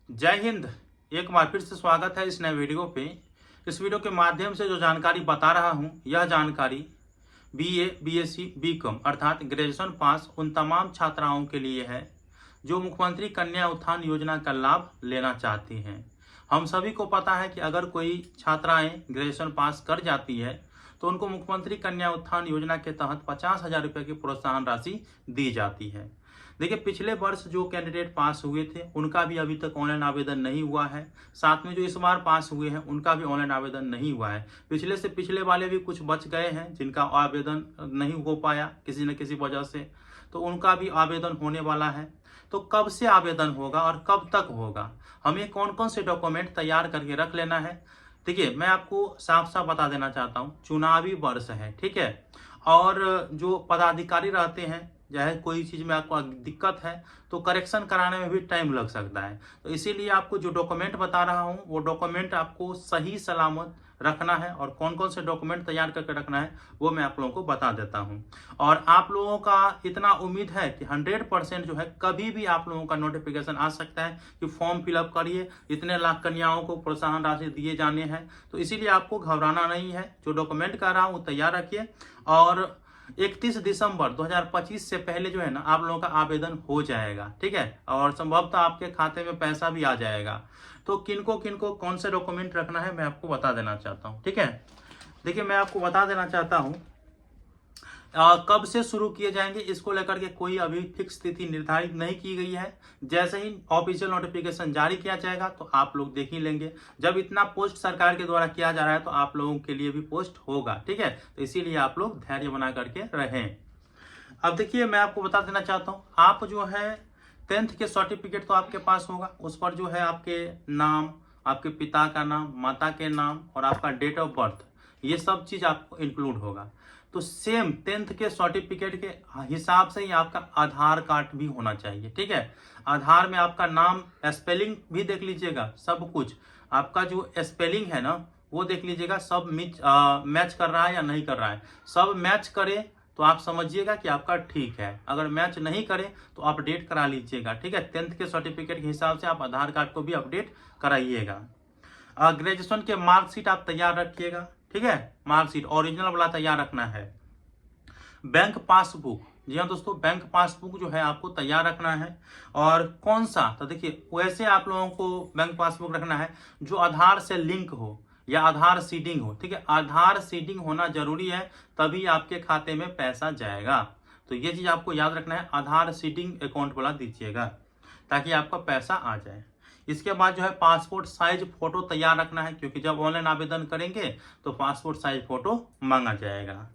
जय हिंद। एक बार फिर से स्वागत है इस नए वीडियो पे। इस वीडियो के माध्यम से जो जानकारी बता रहा हूँ, यह जानकारी बीए, बीएससी, बीकॉम अर्थात ग्रेजुएशन पास उन तमाम छात्राओं के लिए है जो मुख्यमंत्री कन्या उत्थान योजना का लाभ लेना चाहती हैं। हम सभी को पता है कि अगर कोई छात्राएं ग्रेजुएशन पास कर जाती है तो उनको मुख्यमंत्री कन्या उत्थान योजना के तहत 50,000 रुपये की प्रोत्साहन राशि दी जाती है। देखिए, पिछले वर्ष जो कैंडिडेट पास हुए थे उनका भी अभी तक ऑनलाइन आवेदन नहीं हुआ है। साथ में जो इस बार पास हुए हैं उनका भी ऑनलाइन आवेदन नहीं हुआ है। पिछले से पिछले वाले भी कुछ बच गए हैं जिनका आवेदन नहीं हो पाया किसी न किसी वजह से, तो उनका भी आवेदन होने वाला है। तो कब से आवेदन होगा और कब तक होगा, हमें कौन कौन से डॉक्यूमेंट तैयार करके रख लेना है। देखिए, मैं आपको साफ साफ बता देना चाहता हूँ, चुनावी वर्ष है, ठीक है। और जो पदाधिकारी रहते हैं, चाहे कोई चीज़ में आपको दिक्कत है तो करेक्शन कराने में भी टाइम लग सकता है। तो इसीलिए आपको जो डॉक्यूमेंट बता रहा हूँ वो डॉक्यूमेंट आपको सही सलामत रखना है, और कौन कौन से डॉक्यूमेंट तैयार करके रखना है वो मैं आप लोगों को बता देता हूँ। और आप लोगों का इतना उम्मीद है कि 100% जो है कभी भी आप लोगों का नोटिफिकेशन आ सकता है कि फॉर्म फिलअप करिए, इतने लाख कन्याओं को प्रोत्साहन राशि दिए जाने हैं। तो इसीलिए आपको घबराना नहीं है, जो डॉक्यूमेंट कह रहा हूँ वो तैयार रखिए। और 31 दिसंबर 2025 से पहले जो है ना आप लोगों का आवेदन हो जाएगा, ठीक है। और संभवतः आपके खाते में पैसा भी आ जाएगा। तो किनको किनको कौन से डॉक्यूमेंट रखना है मैं आपको बता देना चाहता हूँ, ठीक है। देखिए, मैं आपको बता देना चाहता हूँ कब से शुरू किए जाएंगे, इसको लेकर के कोई अभी फिक्स तिथि निर्धारित नहीं की गई है। जैसे ही ऑफिशियल नोटिफिकेशन जारी किया जाएगा तो आप लोग देख ही लेंगे। जब इतना पोस्ट सरकार के द्वारा किया जा रहा है तो आप लोगों के लिए भी पोस्ट होगा, ठीक है। तो इसीलिए आप लोग धैर्य बना करके रहें। अब देखिए, मैं आपको बता देना चाहता हूँ, आप जो है 10th के सर्टिफिकेट तो आपके पास होगा, उस पर जो है आपके नाम, आपके पिता का नाम, माता के नाम और आपका डेट ऑफ बर्थ, ये सब चीज़ आपको इंक्लूड होगा। तो सेम 10th के सर्टिफिकेट के हिसाब से ही आपका आधार कार्ड भी होना चाहिए, ठीक है। आधार में आपका नाम, स्पेलिंग भी देख लीजिएगा, सब कुछ आपका जो स्पेलिंग है ना वो देख लीजिएगा, सब मैच कर रहा है या नहीं कर रहा है। सब मैच करे तो आप समझिएगा कि आपका ठीक है, अगर मैच नहीं करे तो अपडेट करा लीजिएगा, ठीक है। 10th के सर्टिफिकेट के हिसाब से आप आधार कार्ड को भी अपडेट कराइएगा। ग्रेजुएशन के मार्कशीट आप तैयार रखिएगा, ठीक है। मार्कशीट ओरिजिनल वाला तैयार रखना है। बैंक पासबुक, जी हाँ दोस्तों, बैंक पासबुक जो है आपको तैयार रखना है। और कौन सा, तो देखिए वैसे आप लोगों को बैंक पासबुक रखना है जो आधार से लिंक हो या आधार सीडिंग हो, ठीक है। आधार सीडिंग होना जरूरी है, तभी आपके खाते में पैसा जाएगा। तो ये चीज आपको याद रखना है, आधार सीडिंग अकाउंट वाला दीजिएगा ताकि आपका पैसा आ जाए। इसके बाद जो है पासपोर्ट साइज फोटो तैयार रखना है, क्योंकि जब ऑनलाइन आवेदन करेंगे तो पासपोर्ट साइज फोटो मांगा जाएगा।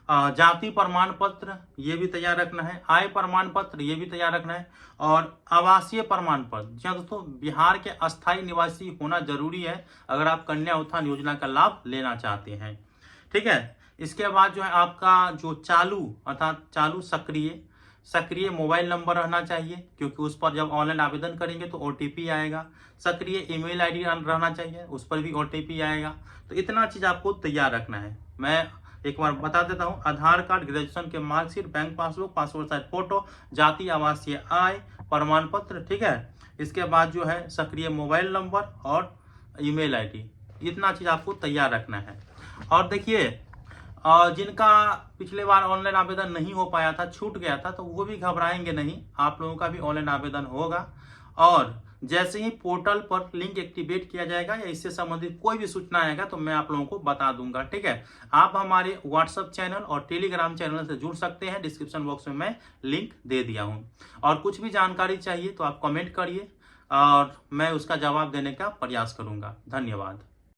जाति प्रमाण पत्र ये भी तैयार रखना है। आय प्रमाण पत्र ये भी तैयार रखना है। और आवासीय प्रमाण पत्र, जी हाँ दोस्तों, बिहार के अस्थायी निवासी होना जरूरी है अगर आप कन्या उत्थान योजना का लाभ लेना चाहते हैं, ठीक है। इसके बाद जो है आपका जो चालू अर्थात चालू सक्रिय मोबाइल नंबर रहना चाहिए, क्योंकि उस पर जब ऑनलाइन आवेदन करेंगे तो OTP आएगा। सक्रिय ईमेल ID रहना चाहिए, उस पर भी OTP आएगा। तो इतना चीज आपको तैयार रखना है। मैं एक बार बता देता हूँ, आधार कार्ड, ग्रेजुएशन के marksheet, bank passbook, passport size photo, जाति, आवासीय आय प्रमाण पत्र, ठीक है। इसके बाद जो है सक्रिय मोबाइल नंबर और ईमेल ID, इतना चीज आपको तैयार रखना है। और देखिए, जिनका पिछले बार ऑनलाइन आवेदन नहीं हो पाया था, छूट गया था, तो वो भी घबराएंगे नहीं, आप लोगों का भी ऑनलाइन आवेदन होगा। और जैसे ही पोर्टल पर लिंक एक्टिवेट किया जाएगा या इससे संबंधित कोई भी सूचना आएगा तो मैं आप लोगों को बता दूंगा, ठीक है। आप हमारे व्हाट्सएप चैनल और टेलीग्राम चैनल से जुड़ सकते हैं, डिस्क्रिप्शन बॉक्स में मैं लिंक दे दिया हूं। और कुछ भी जानकारी चाहिए तो आप कमेंट करिए और मैं उसका जवाब देने का प्रयास करूंगा। धन्यवाद।